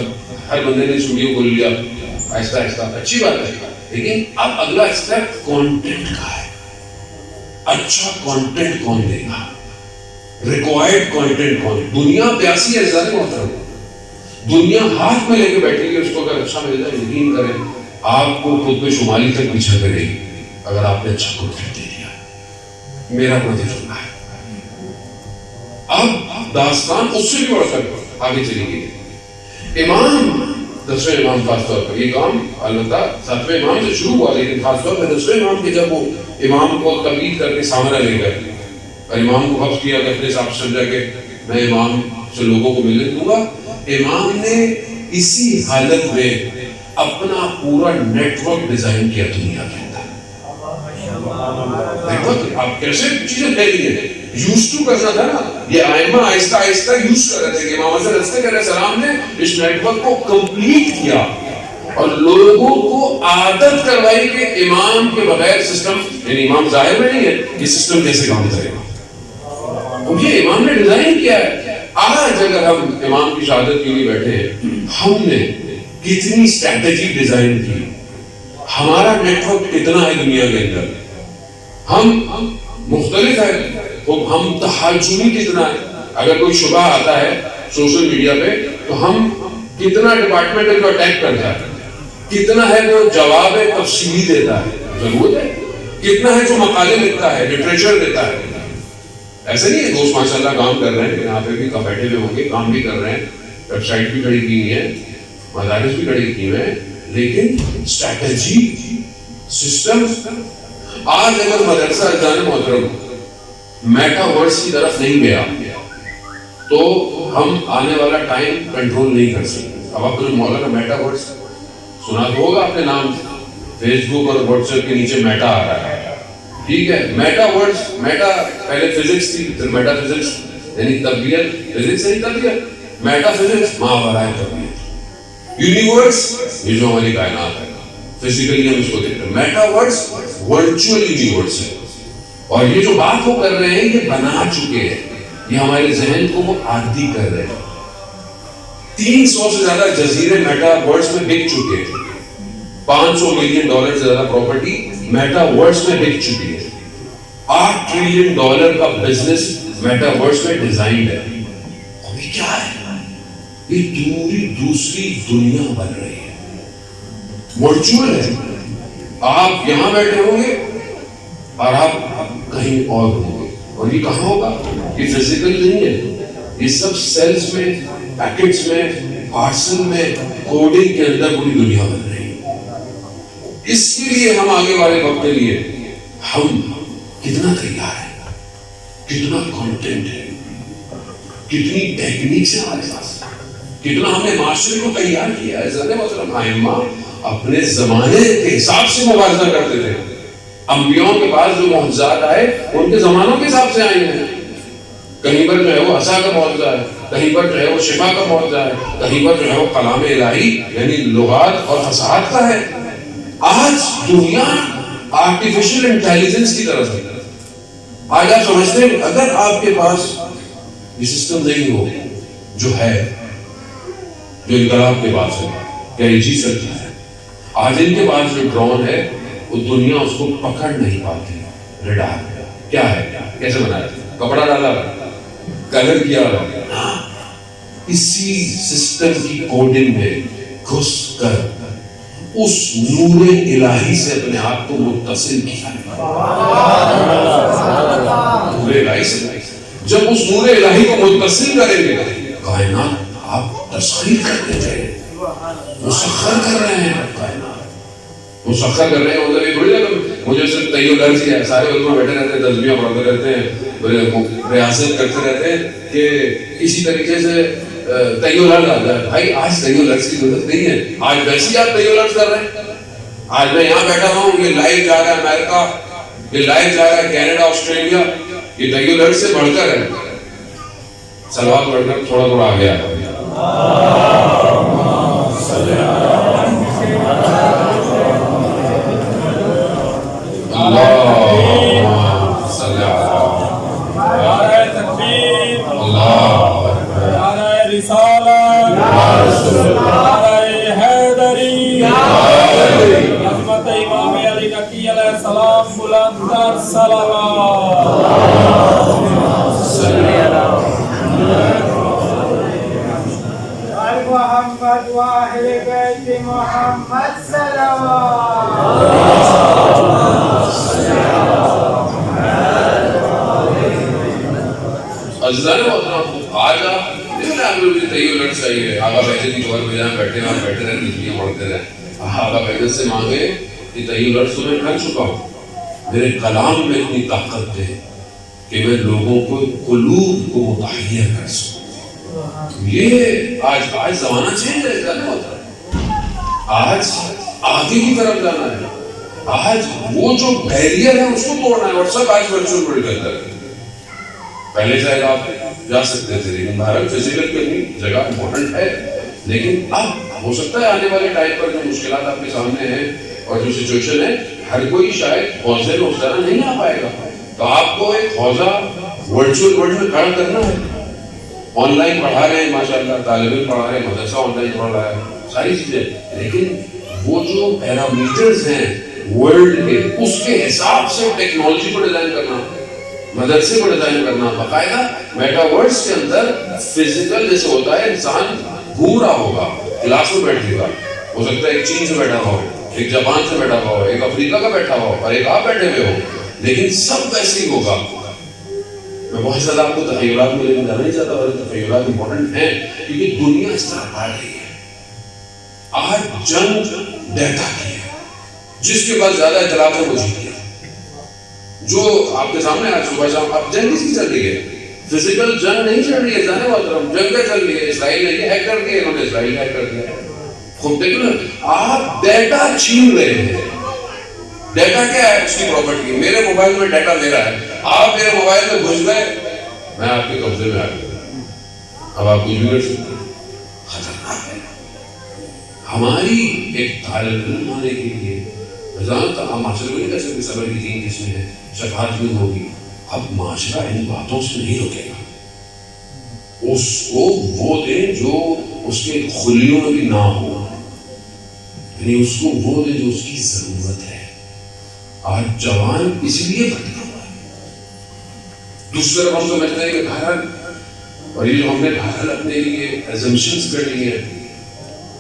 ہر بندے نے اسٹوڈیو کھول لیا. آہستہ آہستہ اچھی بات ہے، لیکن اب اگلا اسٹیپ کانٹینٹ کا ہے. اچھا کانٹینٹ کون دے گا؟ ریکوائرڈ کانٹینٹ کون؟ دنیا پیاسی ہے ذات محترم، دنیا ہاتھ میں لے کے بیٹھے گی. اس کو اگر اچھا مل جائے یقین کریں آپ کو خود پہ شمالی تک پیچھا کرے گی اگر آپ نے اچھا کانٹینٹ دے دیا. میرا اپنا تجربہ ہے. اب داستان اس سے بھی بڑھ کر آگے چلی گئی. امام 10ویں امام خاص طور پر یہ کام البتہ 7ویں امام سے شروع ہوا، لیکن خاص طور پر 10ویں امام کے جب وہ امام کو تبعید کر کے سامرا لے گئے اور امام کو حفظ کیا کہ اپنے حساب سے سمجھا کہ میں امام سے لوگوں کو ملنے دوں گا. امام نے اسی حالت میں اپنا پورا نیٹ ورک ڈیزائن کیا دنیا کے اندر. آپ کیسے چیزیں پھیلی ہیں، یوز ٹو کرنا تھا نا. یہ ائمہ آہستہ آہستہ یوز کر رہے تھے کہ امام حسن علیہ السلام نے اس نیٹ ورک کو کمپلیٹ کیا اور لوگوں کو عادت کروائی کہ امام کے بغیر سسٹم، یعنی امام ظاہر میں نہیں ہے، یہ سسٹم کیسے کام کرے گا. یہ امام نے ڈیزائن کیا ہے. آج اگر ہم امام کی شہادت کے لیے بیٹھے ہیں، ہم نے کتنی اسٹریٹجی ڈیزائن کی، ہمارا نیٹ ورک کتنا ہے دنیا کے اندر، ہم مختلف ہے، ہم تہجمی کتنا ہے. اگر کوئی شبہ آتا ہے سوشل میڈیا پہ تو ہم کتنا ڈپارٹمنٹ ہے جو اٹیک کرتا ہے، کتنا ہے جو جواب تفصیلی دیتا ہے، ضرورت ہے، کتنا ہے جو مقالے لکھتا ہے، لٹریچر دیتا ہے. ایسا نہیں ہے دوست ماشاءاللہ کام کر رہے ہیں، یہاں پہ بھی بیٹھے ہوئے ہوں گے، کام بھی کر رہے ہیں، ویب سائٹ بھی کھڑی کی ہے، مدارس بھی کھڑی کی ہوئے ہیں، لیکن اسٹریٹجی سسٹم. آج اگر مدرسہ اذان محترم میٹاورس کی طرف نہیں گیا تو ہم آنے والا ٹائم کنٹرول نہیں کر سکتے. اب آپ نے مولانا میٹاورس سنا تو ہوگا، آپ کے نام فیس بک اور واٹس ایپ کے نیچے میٹا آ رہا ہے، ٹھیک ہے. میٹاورس، میٹا پہلے فزکس تھی، پھر میٹا فزکس یعنی طبیعت، فزکس یعنی طبیعت، میٹا فزکس ماورائے طبیعت. یونیورس یہ جو ہماری کائنات ہے، فزیکلی ہم اس کو دیکھتے ہیں. میٹاورس ورچوئل یونیورس ہے، اور یہ جو بات وہ کر رہے ہیں یہ بنا چکے ہیں، یہ ہمارے ذہن کو وہ عادی کر رہے ہیں. 300 سے زیادہ جزیرے میٹاورس میں بک چکے ہیں، $500 ملین سے زیادہ پراپرٹی میٹاورس میں بک چکی ہے، $8 ٹریلین کا بزنس میٹاورس میں ڈیزائنڈ ہے. اور یہ کیا ہے؟ یہ پوری دوسری دنیا بن رہی ہے، ورچوئل ہے. آپ یہاں بیٹھے ہوں گے اور آپ کہیں اور ہوں گے، اور یہ کہاں ہوگا؟ یہ فزیکل نہیں ہے، یہ سب سیلز میں، پیکٹس میں، پارسل میں، کوڈنگ کے اندر پوری دنیا بن رہی ہے. اس کے لیے ہم آگے والے وقت کے لیے ہم کتنا تیار ہیں، کتنا کانٹینٹ ہے، کتنی ٹیکنیک سے ہمارے پاس، کتنا ہم نے معاشرے کو تیار کیا ہے. ذرا مطلب ائمہ اپنے زمانے کے حساب سے موازنہ کرتے تھے. انبیاء کے پاس جو معجزات آئے ان کے زمانوں کے حساب سے آئے ہیں. کہیں پر جو ہے وہ عصا کا معجزہ ہے، کہیں پر جو ہے وہ شفا کا معجزہ ہے، کہیں پر جو ہے وہ کلام الہی یعنی لغات اور فصاحت کا ہے. آج دنیا آرٹیفیشل انٹیلیجنس کی طرف ہے. آج آپ سمجھتے ہیں اگر آپ کے پاس یہ سسٹم نہیں ہو جو ہے، جو انقلاب کے پاس ہے، کیا یہ جی سکتا ہے؟ آج ان کے پاس جو ڈرون ہے وہ دنیا اس کو پکڑ نہیں پاتی. ریڈار کیا ہے، کیسے بنایا، کپڑا ڈالا، کلر کیا، اسی سسٹم کی کوڈنگ میں گھس کر اس نور الہی سے اپنے آپ کو متصل کیا. نور الہی سے جب اس نور الہی کو متصل کریں گے، کائنات آپ تسخیر کرتے تھے، مسخر کر رہے ہیں. کائنات مسخر کر رہے ہیں، مطلب یہ تھوڑی نا مجھے صرف تیو لرز کیا ہے، سارے علماء بیٹھے رہتے ہیں، تسبیح پڑھتے رہتے ہیں، ریاضت کرتے رہتے ہیں کہ اسی طریقے سے تیو لرز آ جائے. بھائی آج تیو لرز کی ضرورت نہیں ہے، آج ویسے ہی آپ تیو لرز کر رہے ہیں. آج میں یہاں بیٹھا ہوں، یہ لائیو جا رہا ہے امریکہ، یہ لائیو جا رہا ہے کینیڈا، آسٹریلیا، یہ تیو لرز سے بڑھ کر ہے. سلوات پڑھ کر تھوڑا تھوڑا آگے آ گیا. محمد واہل بیت محمد صلوات. عزیزان محترم، آج آپ تیو لرز چاہیے، آقا بہجت کی خبر پہ جہاں بیٹھے ہیں، آپ بیٹھے رہے تسبیح پڑھتے رہے. آقا بہجت سے مانگے کہ تیو لرز تو میں کر چکا ہوں، میرے کلام میں اتنی طاقت ہے کہ میں لوگوں کو قلوب کو متحیر کر سکوں. یہ آج زمانہ چینج ہے، آج آگے کی طرف جانا ہے. آج وہ جو بیریئر ہے اس کو توڑنا ہے، اور سب آج ورچوئل ورلڈ کے اندر ہے. پہلے شاید آپ جا سکتے تھے، لیکن بہرحال فزیکل کی اپنی جگہ امپورٹنٹ ہے. لیکن اب ہو سکتا ہے آنے والے ٹائم پر جو مشکلات آپ کے سامنے ہیں اور جو سچویشن ہے، ہر کوئی شاید حوضے میں اس طرح نہیں آ پائے گا. تو آپ کو ایک حوضہ ورچوئل ورلڈ میں کھڑا کرنا ہے، آن لائن پڑھا رہے ہیں ماشاء اللہ، طالب علم پڑھا رہے ہیں، مدرسہ آن لائن پڑھ رہا ہے، ساری چیزیں، لیکن وہ جو پیرامیٹرز ہیں ورلڈ کے، اس کے حساب سے ٹیکنالوجی کو ڈیزائن کرنا، مدرسے کو ڈیزائن کرنا، باقاعدہ میٹاورس کے اندر فزیکل جیسے ہوتا ہے، انسان گھوم رہا ہوگا، کلاس میں بیٹھے گا، ہو سکتا ہے ایک چین سے بیٹھا ہوا ہو، ایک جاپان سے بیٹھا ہوا ہو، ایک افریقہ کا بیٹھا ہوا ہو، اور ایک آپ بیٹھے ہوئے ہو، لیکن سب ویسے ہی ہوگا. میں بہت زیادہ آپ کو تخیلات میں لینے جانا نہیں چاہتا، اور تخیلات امپورٹنٹ ہیں کیونکہ دنیا اس طرح بڑھ رہی ہے. آج جنگ ڈیٹا کی ہے، جس کے بعد زیادہ اطلاع ہے وہ جیت گیا. جو آپ کے سامنے آج صبح شام اب جنگ کس کی چل رہی ہے؟ فزیکل جنگ نہیں چل رہی ہے، جانے والا جنگ چل رہی ہے. اسرائیل نے یہ ہیک کر دیا، انہوں نے اسرائیل ہیک کر دیا. خود دیکھو نا، آپ ڈیٹا چھین رہے ہیں. ڈیٹا کیا ہے؟ اس کی پراپرٹی. میرے موبائل میں ڈیٹا میرا ہے، آپ میرے موبائل میں گھس گئے، میں آپ کے قبضے میں آ گیا. اب آپ کچھ بھی کر سکتے ہیں. خطرناک ہے. ہماری ایک طالب علم ہونے کے لیے ہم معاشرے کو نہیں کہہ سکتے صبر کی دین کس میں ہے، شفاعت میں ہوگی. اب معاشرہ ان باتوں سے نہیں روکے گا. اس کو وہ دے جو اس کے خلیوں میں بھی نہ ہو، یعنی اس کو وہ دے جو اس کی ضرورت ہے. آج جوان اس لیے بھٹکا ہوا ہے. دوسرے طرف ہم سمجھتے ہیں کہ بہرحال، اور یہ جو ہم نے بہرحال اپنے لیے ایزمپشنز کر لی ہیں،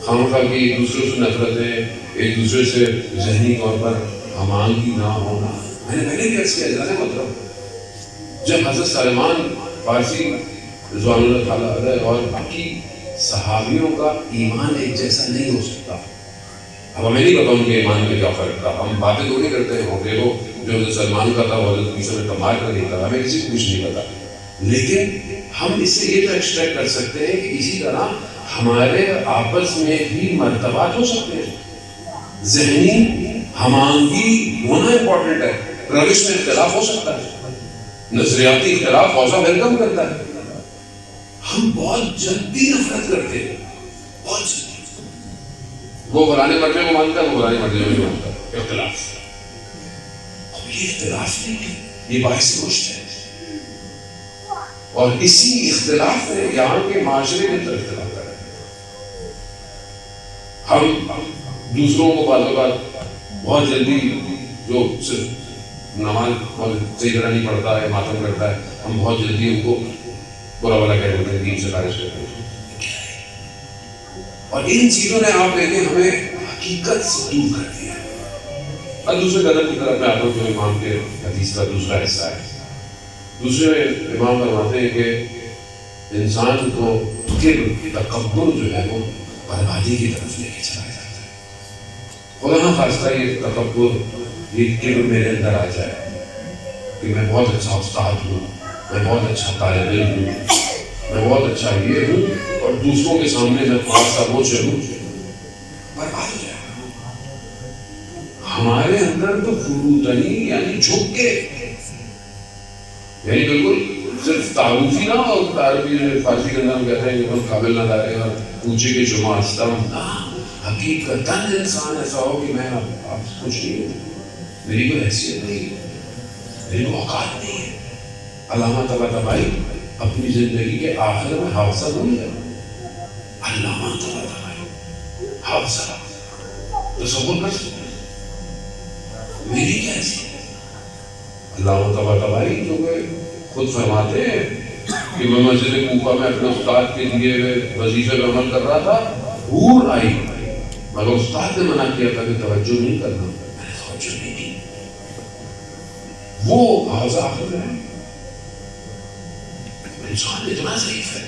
خامخواہ کی دوسروں سے نفرتیں، ایک دوسرے سے ذہنی طور پر ہمانگی نہ ہونا. میں نے پہلے بھی عرض کیا، جانے مطلب جب حضرت سلمان فارسی رضوان اللہ تعالیٰ علیہ اور باقی صحابیوں کا ایمان ایک جیسا نہیں ہو سکتا. اب ہمیں نہیں پتا ان کے ایمان میں کیا فرق تھا، ہم باتیں تو نہیں کرتے ہیں. دیکھو جو حضرت سلمان کا تھا وہ حضرت عیسیٰ میں کمال کا نہیں تھا، ہمیں کسی کو کچھ نہیں پتا. لیکن ہم اس سے یہ تو ایکسٹریکٹ کر سکتے ہیں کہ اسی طرح ہمارے آپس میں بھی مرتبات ہو سکتے ہیں. ذہنی ہمانگی ہونا امپورٹنٹ ہے. روش میں اختلاف ہو سکتا ہے، نظریاتی اختلاف حوصلہ ویلکم کرتا ہے. ہم بہت جلدی نفرت کرتے ہیں، بہت جلدی. وہ فلانے مرنے کو مانتا ہے، وہ فلانے مرنے کو نہیں مانتا. اختلاف، یہ اختلاف نہیں ہے، یہ باعث رشد ہے. اور اسی اختلاف نے یہاں کے معاشرے کے اندر اختلاف کر رہے ہیں. ہم دوسروں کو بعض اوقات بہت جلدی، جو صرف نماز صحیح طرح نہیں پڑھتا ہے، ماتم کرتا ہے، ہم بہت جلدی ان کو برا بلا کہہ دیتے ہیں، دین سے خارج کرتے ہیں. اور ان چیزوں نے آپ دیکھیں ہمیں حقیقت سے دور کر دیا. اور دوسرے قدم کی طرف میں آتا ہوں جو امام کے حدیث کا دوسرا حصہ ہے. دوسرے امام فرماتے ہیں کہ انسان کو تکبر جو ہے وہ بربادی کی طرف لے کے چلا جاتا ہے. خدا نہ خواستہ یہ تکبر، یہ کبر میرے اندر آ جائے کہ میں بہت اچھا استاد ہوں، میں بہت اچھا طالب علم ہوں، میں بہت اچھا یہ ہوں، اور دوسروں کے سامنے میں تھوڑا سا وہ چلوں، برباد ہو جائے. ہمارے اندر تو فروتنی یعنی جھک کے، یعنی بالکل صرف تعارفی نہ ہو. تعارفی فارسی کے اندر ہم کہتے ہیں کہ ہم قابل نہ دارے اور اونچے کے شما ہستم. حقیقتاً انسان ایسا ہو کہ میں آپ کچھ نہیں ہوں، میری کوئی حیثیت نہیں ہے، میری کوئی اوقات نہیں ہے. علامہ طباطبائی اپنی زندگی کے آخر میں حادثہ بھول گئے. علامہ طباطبائی حادثہ تصور کر سکتے ہیں میری کیا حیثیت ہے. علامہ طباطبائی جو کہ خود فرماتے ہیں کہ میں مسجد کوفہ میں اپنے استاد کے دیے ہوئے وظیفے پر عمل کر رہا تھا، حور آئی، مگر استاد نے منع کیا تھا کہ توجہ نہیں کرنا، میں نے توجہ نہیں کی. وہ حادثہ آخر میں ہے. انسان اتنا ضعیف ہے،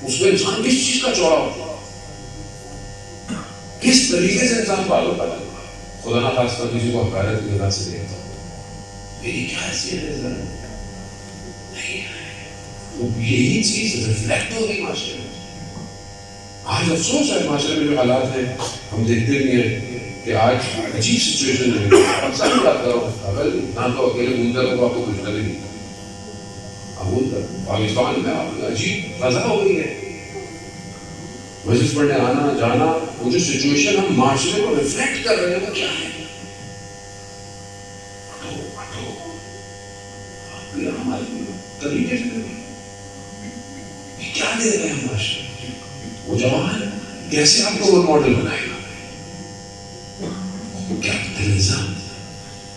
اس میں انسان کس چیز کا چوڑا ہوتا، کس طریقے سے انسان پال ہوتا ہے. خدا نہ خاص کر کسی کو حقارت کی نگاہ سے دیکھتا میری کیا حیثیت ہے ذرا نہیں ہے. یہی چیز ریفلیکٹ ہو گئی معاشرے میں. آج افسوس ہے معاشرے میں جو حالات ہیں، ہم دیکھتے بھی ہیں کہ آج عجیب سچویشن ہے. اب سب بات کرو، اگر نہ تو اکیلے گھومتے رہو آپ کو کچھ کرے نہیں. پاکستان میں عجیب فضا ہو گئی ہے. مسجد پڑھنے آنا جانا، وہ جو سچویشن ہم معاشرے کو ریفلیکٹ کر رہے ہیں وہ کیا ہے؟ ہمارے طریقے سے کیا دے رہے ہیں معاشرے؟ وہ جوان کیسے آپ کو رول ماڈل بنائے گا؟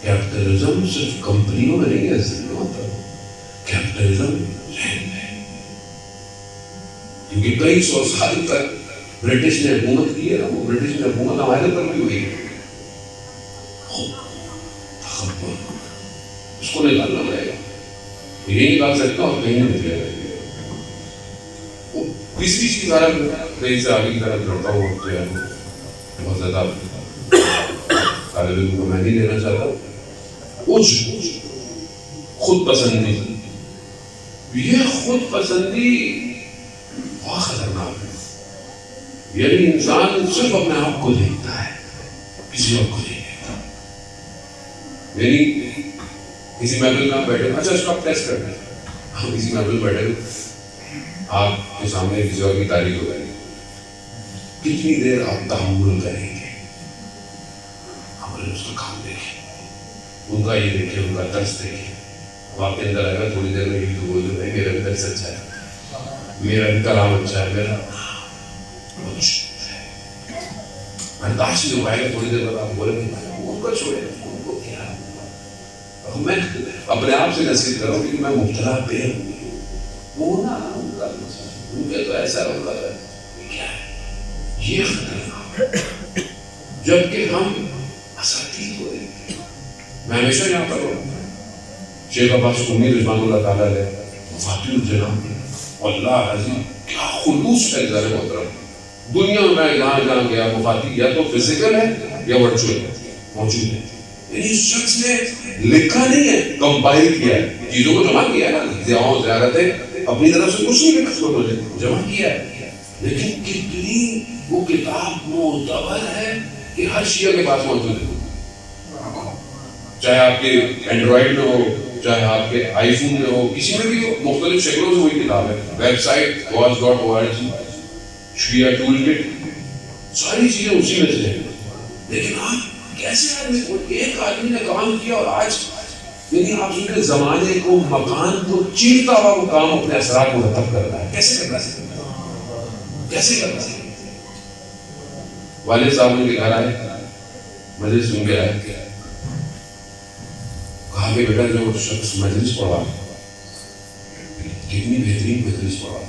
کیپٹلزم صرف کمپنیوں میں نہیں ہے، صرف ہوتا کیپٹلزم ذہن میں، کیونکہ کئی سو سال تک برٹش نے حکومت کی ہے نا، وہ برٹش نے حکومت ہمارے پر بھی ہوئی ہے، اس کو نکالنا پڑے گا، یہی نکال سکتا اور کہیں نہیں نکلے گا۔ وہ تیسری چیز کہیں سے آگے کی طرف لڑتا ہوں جو ہے بہت زیادہ طالب علم کو میں نہیں دینا چاہتا، خود پسندی۔ یہ خود پسندی بہت خطرناک ہے، یعنی انسان صرف اپنے آپ کو دیکھتا ہے، کسی اور کو نہیں دیکھتا۔ یعنی کسی محفل میں آپ بیٹھے، اچھا اس کو آپ ٹیسٹ کرتے ہیں، ہم کسی محفل میں بیٹھے آپ کے سامنے کسی اور کی تعریف ہو گئی، کتنی دیر آپ تحمل کریں گے؟ اس کا کام دیکھیں، ان کا یہ دیکھیں، ان کا طرز دیکھیں، وہ آپ کے اندر آئے گا تھوڑی دیر میں یہ تو بول رہے ہیں میرا بھی طرز اچھا ہے، میرا بھی کلام اچھا ہے، میرا برداشت نہیں ہو پائے گا، تھوڑی دیر بعد آپ بولیں گے ان کو چھوڑے، ان کو کیا ہے؟ میں اپنے آپ سے نصیحت کر رہا ہوں کہ میں مبتلا پہ ہوں، وہ نا ان کے تو ایسا ہوتا ہے کیا ہے یہ خطرناک، جبکہ ہم اساتید کو دیکھتے ہیں۔ میں ہمیشہ یہاں پر ہوں، شیخ عباس قمی رضوان اللہ تعالیٰ علیہ وفاتی الجناب، اللہ عظیم کیا خلوص ہے ذرا محترم، دنیا میں جہاں جہاں گیا وفاتی یا تو فزیکل ہے یا ورچوئل موجود ہے، یعنی اس شخص نے لکھا نہیں ہے، کمپائل کیا ہے، چیزوں کو جمع کیا ہے نا، ضیاؤں زیارتیں اپنی طرف سے کچھ نہیں لکھا، جمع کیا ہے، لیکن کتنی وہ کتاب معتبر ہے کہ ہر شیعہ کے پاس موجود ہے، چاہے آپ کے اینڈرائڈ میں ہو، چاہے آپ کے آئی فون میں ہو، کسی میں بھی ہو، مختلف شکلوں سے وہی کتاب ہے، ویب سائٹ واز.org، شیعہ ٹول کٹ، ساری چیزیں اسی میں سے ہیں۔ لیکن آپ کیسے آدمی کو، ایک آدمی نے کام کیا اور آج یعنی آپ سنیں زمانے کو، مکان کو چیرتا ہوا وہ کام اپنے اثرات مرتب کر رہا ہے، کیسے کر رہا ہے؟ کیسے کر رہا ہے؟ والد صاحب ان کے گھر آئے، مجلس سن کے آئے، کہا کہ بیٹا جو شخص مجلس پڑھا کتنی بہترین مجلس پڑھا،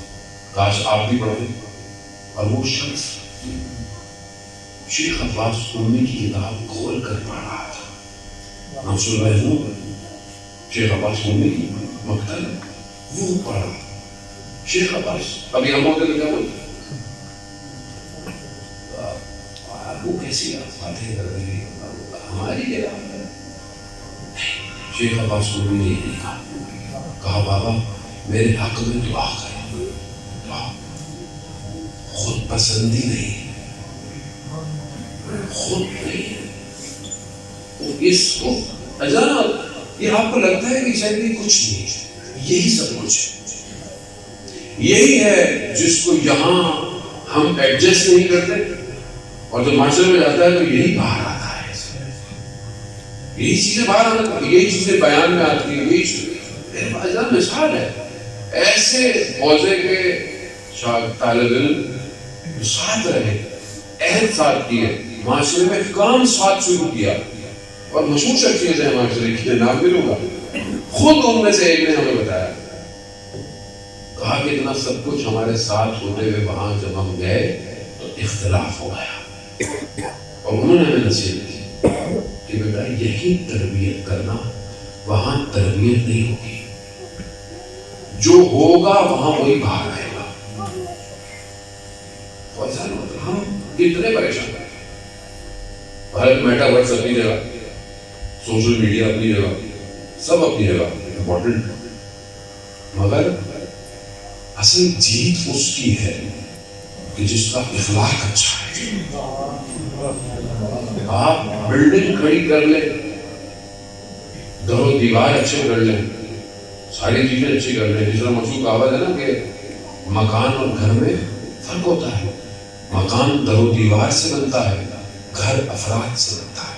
کاش آپ بھی پڑھیں۔ اور وہ شخص شیخ عباس قمی کی کتاب کھول کر پڑھ رہا تھا، نفس المحزون شیخ عباس قمی کی مکتب وہ پڑھ رہا تھا۔ شیخ عباس ابھی ہم ہوتے تو کیا بولتے وہ کیسی باتیں کر رہے ہیں ہماری جگہ؟ شیخ عباس قمی نے یہ کہا بابا میرے حق میں دعا کریں، خود پسندی نہیں، خود نہیں، اس کو اجانا یہ آپ کو لگتا ہے کہ شاید یہ کچھ نہیں ہے، یہی سب کچھ ہے، یہی ہے جس کو یہاں ہم ایڈجسٹ نہیں کرتے اور جو معاشرے میں جاتا ہے تو یہی باہر آتا ہے، یہی چیزیں باہر آنا، یہی چیزیں بیان میں آتی ہیں، یہی چیزیں مثال ہے ایسے موضوع کے طالب علم جو ساتھ رہے، عہد ساتھ کیے، معاشرے میں کام ساتھ شروع کیا، اور مشہور شخصیت ہے معاشرے کی، نام بھی لوں گا، خود ان میں سے ایک نے ہمیں بتایا، کہا کہ اتنا سب کچھ ہمارے ساتھ ہوتے ہوئے وہاں جب ہم گئے تو اختلاف ہو گیا، اور انہوں نے ہمیں نصیحت کی کہ بیٹا یہی تربیت کرنا، وہاں تربیت نہیں ہوگی، جو ہوگا وہاں وہی باہر آئے گا۔ ہم کتنے پریشان ہیں، بھارت میٹاورس اپنی جگہ، سوشل میڈیا اپنی جگہ، سب اپنی جگہ امپورٹنٹ، مگر اصل جیت اس کی ہے کہ جس کا اخلاق اچھا ہے۔ آپ بلڈنگ کھڑی کر لیں، در و دیوار اچھے کر لیں، ساری چیزیں اچھی کر لیں، جس طرح مشہور کہاوت ہے نا کہ مکان اور گھر میں فرق ہوتا ہے، مکان در و دیوار سے بنتا ہے، گھر افراد سے بنتا ہے۔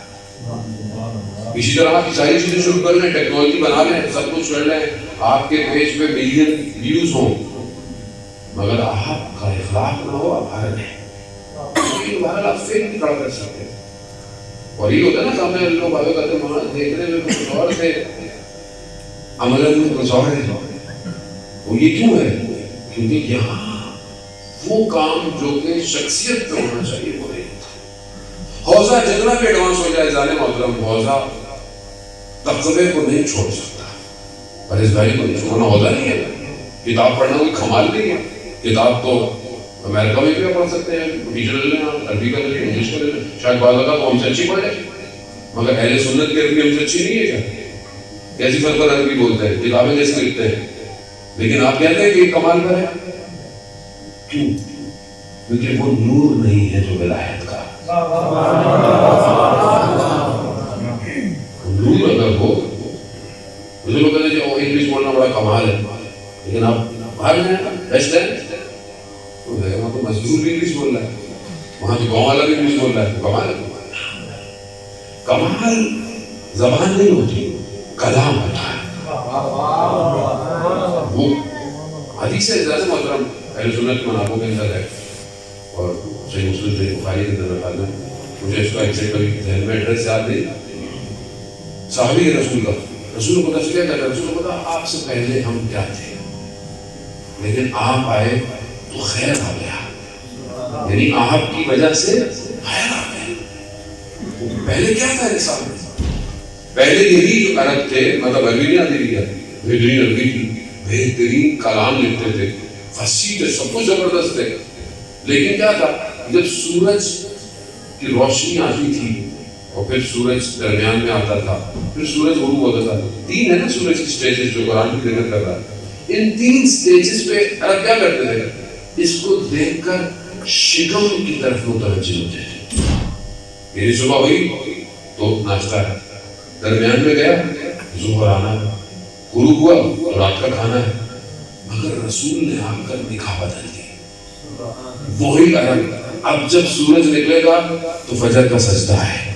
اسی طرح آپ ساری چیزیں شروع کر لیں، ٹیکنالوجی بنا لیں، سب کچھ کر لیں، آپ کے پیج پہ ملین ویوز ہوں، مگر آپ کا اخلاق نہ ہو آپ ہارن ہے، بہرحال آپ فیل نہیں کر سکتے. اور یہ ہوتا ہے نا سامنے لوگ باتیں کرتے وہاں دیکھنے میں کچھ اور تھے، عمل میں کچھ اور ہے. وہ یہ کیوں ہے؟ کیونکہ یہاں وہ کام جو کہ شخصیت پہ ہونا چاہیے وہ نہیں. حوضہ جتنا بھی ایڈوانس ہو جائے ظالم محترم، حوضہ تقوی کو نہیں چھوڑ سکتا، پرہیزگاری کو نہیں چھوڑنا. حوضہ نہیں ہے. کتاب پڑھنا کوئی کمال نہیں ہے. کتاب تو امریکہ میں بھی پڑھ سکتے ہیں، ٹیچر لے لیں آپ، عربی کا لے لیں، انگلش کا لے لیں، شاید بعض اوقات وہ ہم سے اچھی پڑھ جائے. مگر اہل سنت کی عربی ہم سے اچھی نہیں ہے کیا؟ کیسی فرق عربی بولتے ہیں، کتابیں جیسے لکھتے ہیں، لیکن آپ کہتے ہیں کہ یہ کمال پر ہے. کیوں؟ کیونکہ وہ نور نہیں ہے جو ولایت کا. نور اگر ہو، مجھے لوگ کہتے ہیں انگلش بولنا بڑا کمال ہے، لیکن آپ باہر جائیں بیسٹ ہے، وہاں تو مزدور بھی انگلش بول رہا ہے، وہاں تو گاؤں والا بھی انگلش بول رہا ہے. کمال ہے. کمال زبان نہیں ہوتی، کلام ہوتا ہے. وہ حدیث ہے زیادہ محترم اہل سنت کے منابوں کے اندر ہے، اور صحیح مسلم صحیح بخاری کے اندر خیال میں مجھے اس کا ایگزیکٹ کبھی ذہن میں ایڈریس یاد نہیں. صحابی رسول کا رسول کو تذکیہ کیا تھا؟ رسول کو پتا آپ سے پہلے ہم کیا تھے، لیکن آپ آئے تو خیر آ گیا، یعنی آپ کی وجہ سے خیر آ گیا. پہلے کیا تھا انسان میں؟ پہلے یہی جو عرب تھے، مطلب عربی نہیں آتی تھی، بہترین عربی تھی، بہترین کلام لکھتے تھے، فصیح تھے، سب کچھ زبردست تھے. لیکن کیا تھا، جب سورج کی روشنی آتی تھی اور پھر سورج درمیان میں آتا تھا، پھر سورج غروب ہوتا تھا. 3 ہے نا سورج کی سٹیجز جو قرآن کی ذکر کر رہا ہے. ان 3 سٹیجز پہ عرب کیا کرتے تھے؟ اس کو دیکھ کر شکم کی طرف متوجہ ہوتے تھے. میری صبح ہوئی تو ناشتہ ہے، درمیان میں گیا ظہر آنا ہے، غروب ہوا تو رات کا کھانا ہے. مگر رسول نے آ کر نگاہ بدل دی. وہی عرب اب جب سورج نکلے گا تو فجر کا سجدہ ہے،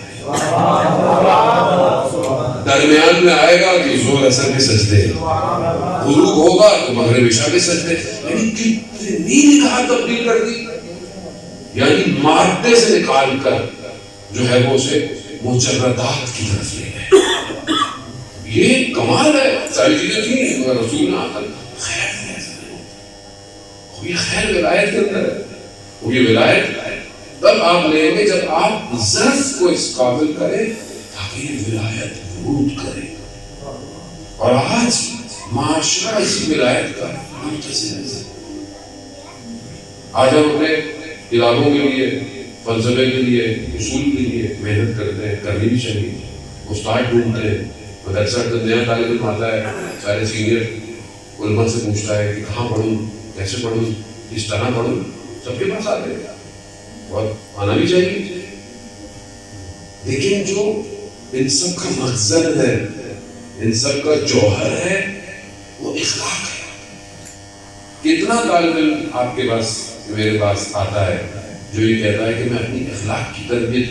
درمیان میں آئے گا تو ظہر اثر کے سجدے، غروب ہوگا تو مغرب عشاء کے سجدے. یعنی کتنی نگاہ تبدیل کر دی، یعنی مادے سے نکال کر جو ہے وہ اسے مجردات کی طرف لے گئے. یہ کمال ہے. ساری چیزیں تھیں مگر رسول نے آ کر خیر دیا. یہ خیر ولایت کے اندر ہے. وہ یہ ولایت تب آپ لیں گے جب آپ ظرف کو اس قابل کریں تاکہ یہ ولایت ورود کرے. اور آج معاشرہ اسی ولایت کا منتظر ہے. آج ہم اپنے کتابوں کے لیے، فلسفے کے لیے، اصول کے لیے محنت کرتے ہیں، کرنی بھی چاہیے. استاد ڈھونڈتے ہیں، مدرسہ کا نیا طالب علم آتا ہے، سارے سینئر علماء سے پوچھتا ہے کہ کہاں پڑھوں، کیسے پڑھوں، کس طرح پڑھوں. سب کے پاس آتے ہیں اور آنا بھی چاہیے. لیکن جو ان سب کا مخزن ہے، ان سب کا جوہر ہے، وہ اخلاق ہے. کتنا طالب علم آپ کے پاس، میرے پاس آتا ہے جو یہ کہتا ہے کہ میں اپنی اخلاق کی تربیت